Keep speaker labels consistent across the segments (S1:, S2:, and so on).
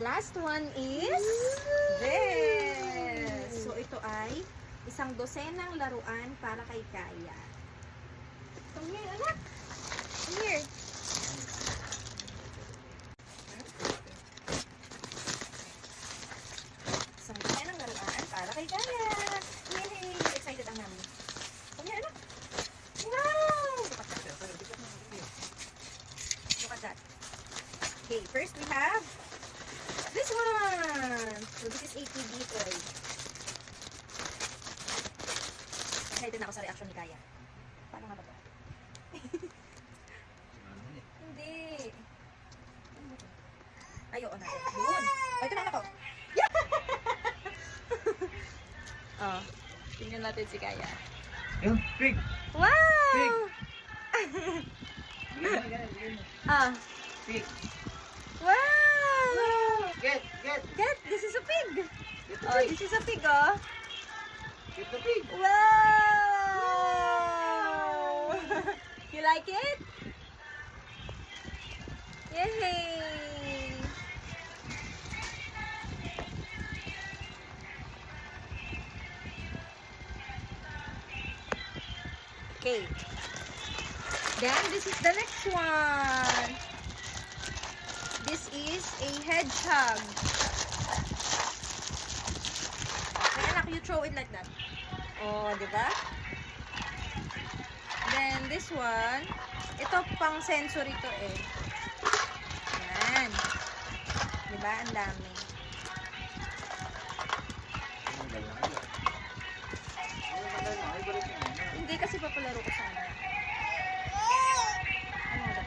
S1: Last one is this. So, ito ay isang dosenang laruan para kay Kaya. Come here, anak. Come here. Isang dosenang laruan para kay Kaya. Yay! Excited ang mami. Come here, anak. Wow! Look at that. Okay, first we have this one! So, this is ATV toy. Excited na ako sa reaction ni Kaya. Paano nga ba ito? Hindi. Ay, oo natin. Doon. Oh, ito na ako. Oh, tingnan natin si Kaya.
S2: Yung pig!
S1: Wow!
S2: Pig!
S1: Ah.
S2: Pig!
S1: Wow!
S2: Get!
S1: Get! This is a pig!
S2: Get the
S1: Oh,
S2: pig!
S1: this is a pig, oh.
S2: Get the pig!
S1: Wow! You like it? Yay! Okay. Then, this is the next one. This is a hedgehog. Okay, anak, you throw it like that. Oh, di ba? Then, this one, ito pang sensory to eh. Yan. Di ba? Ang dami. Hindi kasi papalaro ko sana. Ano ba?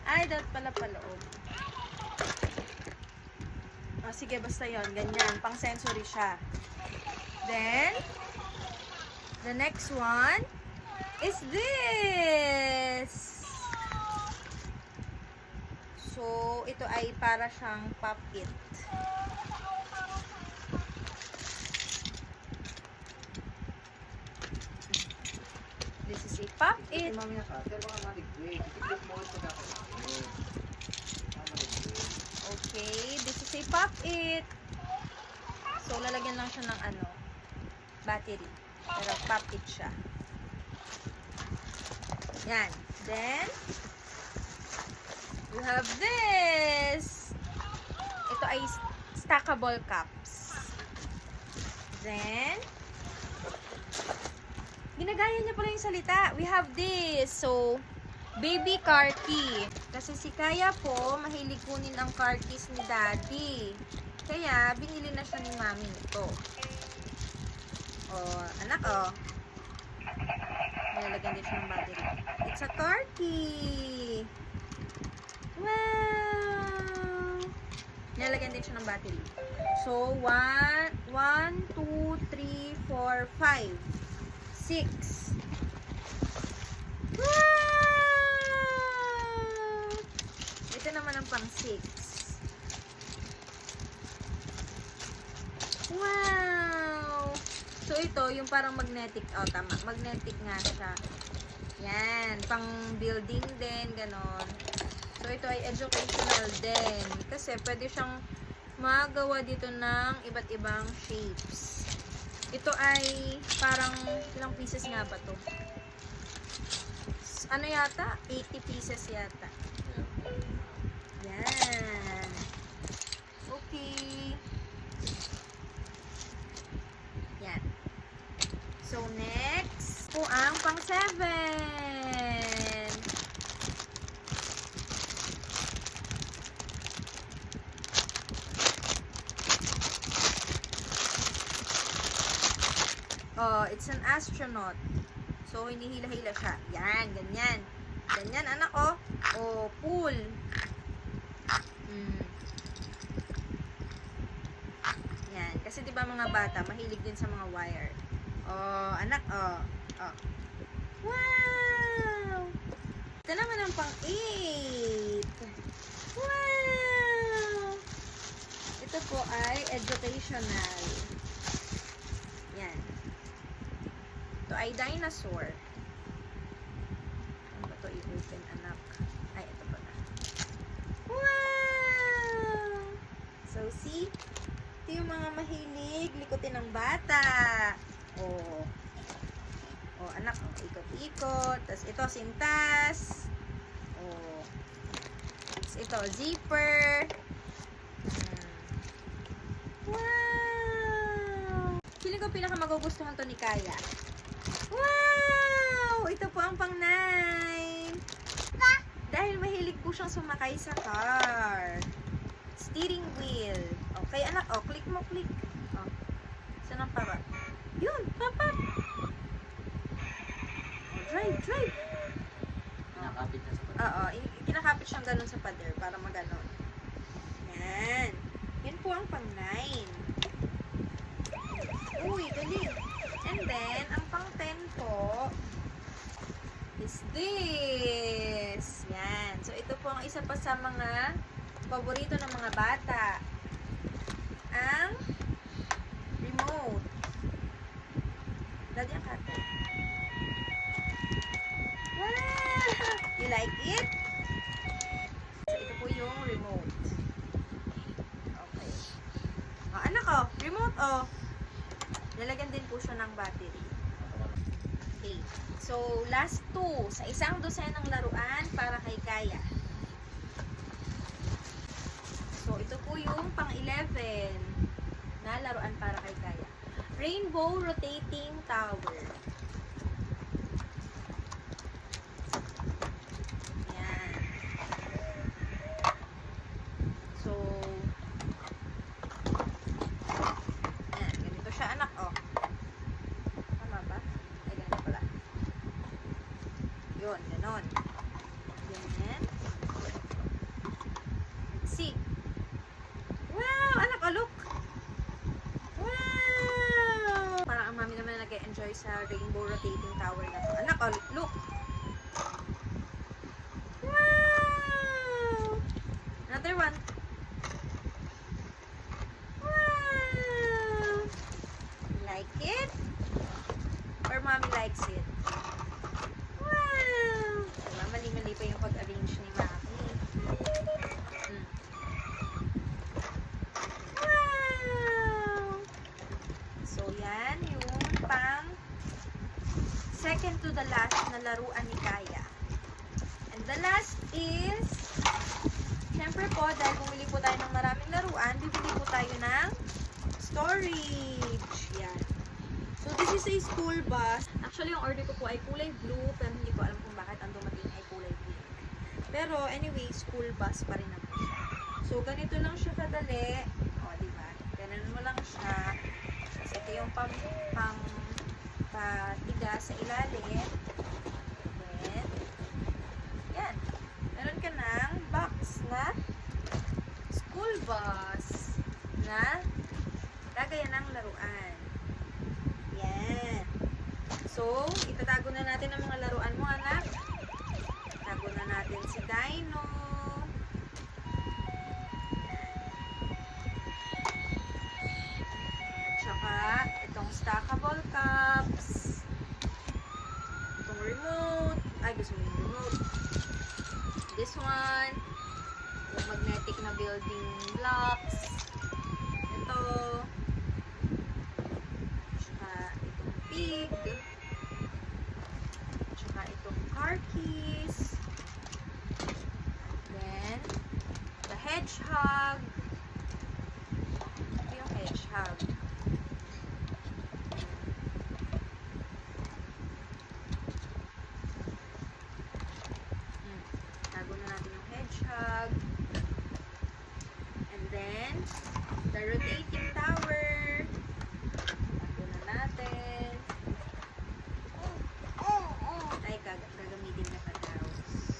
S1: Ay, dapat pala paloob. Oh, sige, basta yon, ganyan. Pang sensory siya. Then, the next one is this. So, ito ay para siyang pop-it. This is a pop-it. Okay, this is a pop-it. So, lalagyan lang siya ng ano, battery. Pero pop-it siya. Yan. Then, you have this. Ito ay stackable cups. Then, ginagaya niya pala yung salita. We have this. So, baby car key. Kasi si Kaya po, mahilig kunin ang car keys ni Daddy. Kaya, binili na siya ni Mami nito. Oh, anak, oh. Nilalagyan din siya ng battery. It's a car key. Wow! Nilalagyan din siya ng battery. So, 1, 2, 3, 4, 5, 6. Wow! Ito naman ang pang 6. Wow! So, ito, yung parang magnetic. Oh, tama. Magnetic nga siya. Yan. Pang building din, ganon. So, ito ay educational din. Kasi, pwede siyang magawa dito ng iba't ibang shapes. Ito ay parang, ilang pieces nga ba to? Ano yata? 80 pieces yata. Yan. Okay. Yan. So, next po ang pang 7. Oh, it's an astronaut. So, hinihila-hila siya. Yan, ganyan. Ganyan, anak, oh. Oh, pool. Yan. Kasi, di ba mga bata, mahilig din sa mga wire. Oh, anak, oh. Oh. Wow! Ito naman ang pang 8. Wow! Ito po ay educational. Yan. Ito ay dinosaur. Ano ba ito i-open, anak? Ay, ito pala. Wow! see? Ito yung mga mahilig likutin ng bata. Oh. Oh, anak, oh, ikot-ikot. Tapos ito, sintas. Oh. Tapos ito, zipper. Wow! Feeling ko pinaka-magugustuhan to ni Kaya. Wow! Ito po ang pang 9. Dahil mahilig po siyang sumakay sa car. Steering wheel. Okay, anak. Oh, click mo, click. Oh. Saan ang para? Yun, papa. Oh, drive, drive.
S2: Nakapit na sa
S1: Oo, kinakapit siyang ganun sa pader para maganon. Yan. Yun po ang pang 9. Uy, galing. And then, ang pang 10 po is this. Yan. So, ito po ang isa pa sa mga paborito ng mga bata. Ang remote. Daddy ang kato. Wow! You like it? So, ito po yung remote. Okay. Oh, anak oh, remote oh. Nalagyan din po siya ng battery. Okay. So, last 2. Sa isang dosenang laruan para kay Kaya. So, ito po yung pang 11 na laruan para kay Kaya. Rainbow Rotating Tower. Yan. So, yan. Ganito siya, anak, oh. Tama ba? Ay, ganito pala. Yun, ganon. Ganyan. Let's see. Wow! Anak, oh, look! Wow! Parang ang mami naman nag-enjoy sa rainbow rotating tower na to. Anak, oh, look! Wow! Another one. Wow! Like it? Or mommy likes it? Wow! Diba, mali-mali pa yung pag-arrange ni mami. Hmm. Wow! So, yan yung pang second to the last na laruan ni Kaya. And the last is, syempre po, dahil bumili po tayo ng maraming laruan, bibili po tayo ng storage. Yan. So, this is a school bus. Actually, yung order ko po ay kulay blue, pero hindi ko alam kung bakit ang dumating ay kulay pink. Pero, anyway, school bus pa rin naman siya. So, ganito lang siya kadali. O, diba? Ganun mo lang siya. Tapos, ito yung patiga sa ilalim. Then, yan. Meron ka ng box na school bus na lagayan ng laruan. Yan. So, itatago na natin ang mga laruan mo, anak. Tago na natin si Dino. At saka, itong stackable cups. Itong remote. Ay, gusto mo yung remote. This one. Yung magnetic na building blocks. Ito. Tsaka itong pig. Tsaka itong car keys. Then, the hedgehog. Ito yung hedgehog. Tago na natin yung hedgehog. And then, the rotating tower. Tago na natin. Ay, gagamitin na pa daw.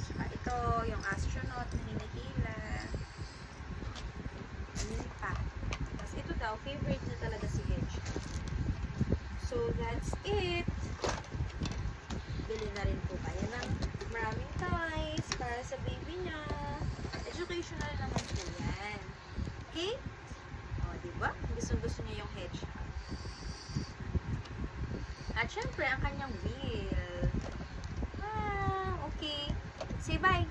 S1: Tsaka ito, yung astronaut na hinihila. Ano pa? Tapos ito daw, favorite na talaga si hedgehog. So, that's it. Bili na rin po kayo ng maraming toys para sa baby niya. Educational naman po yan. Okay? O, diba? Gusto niya yung hedgehog. At syempre, ang kanyang wheel. Ah, okay. Say bye.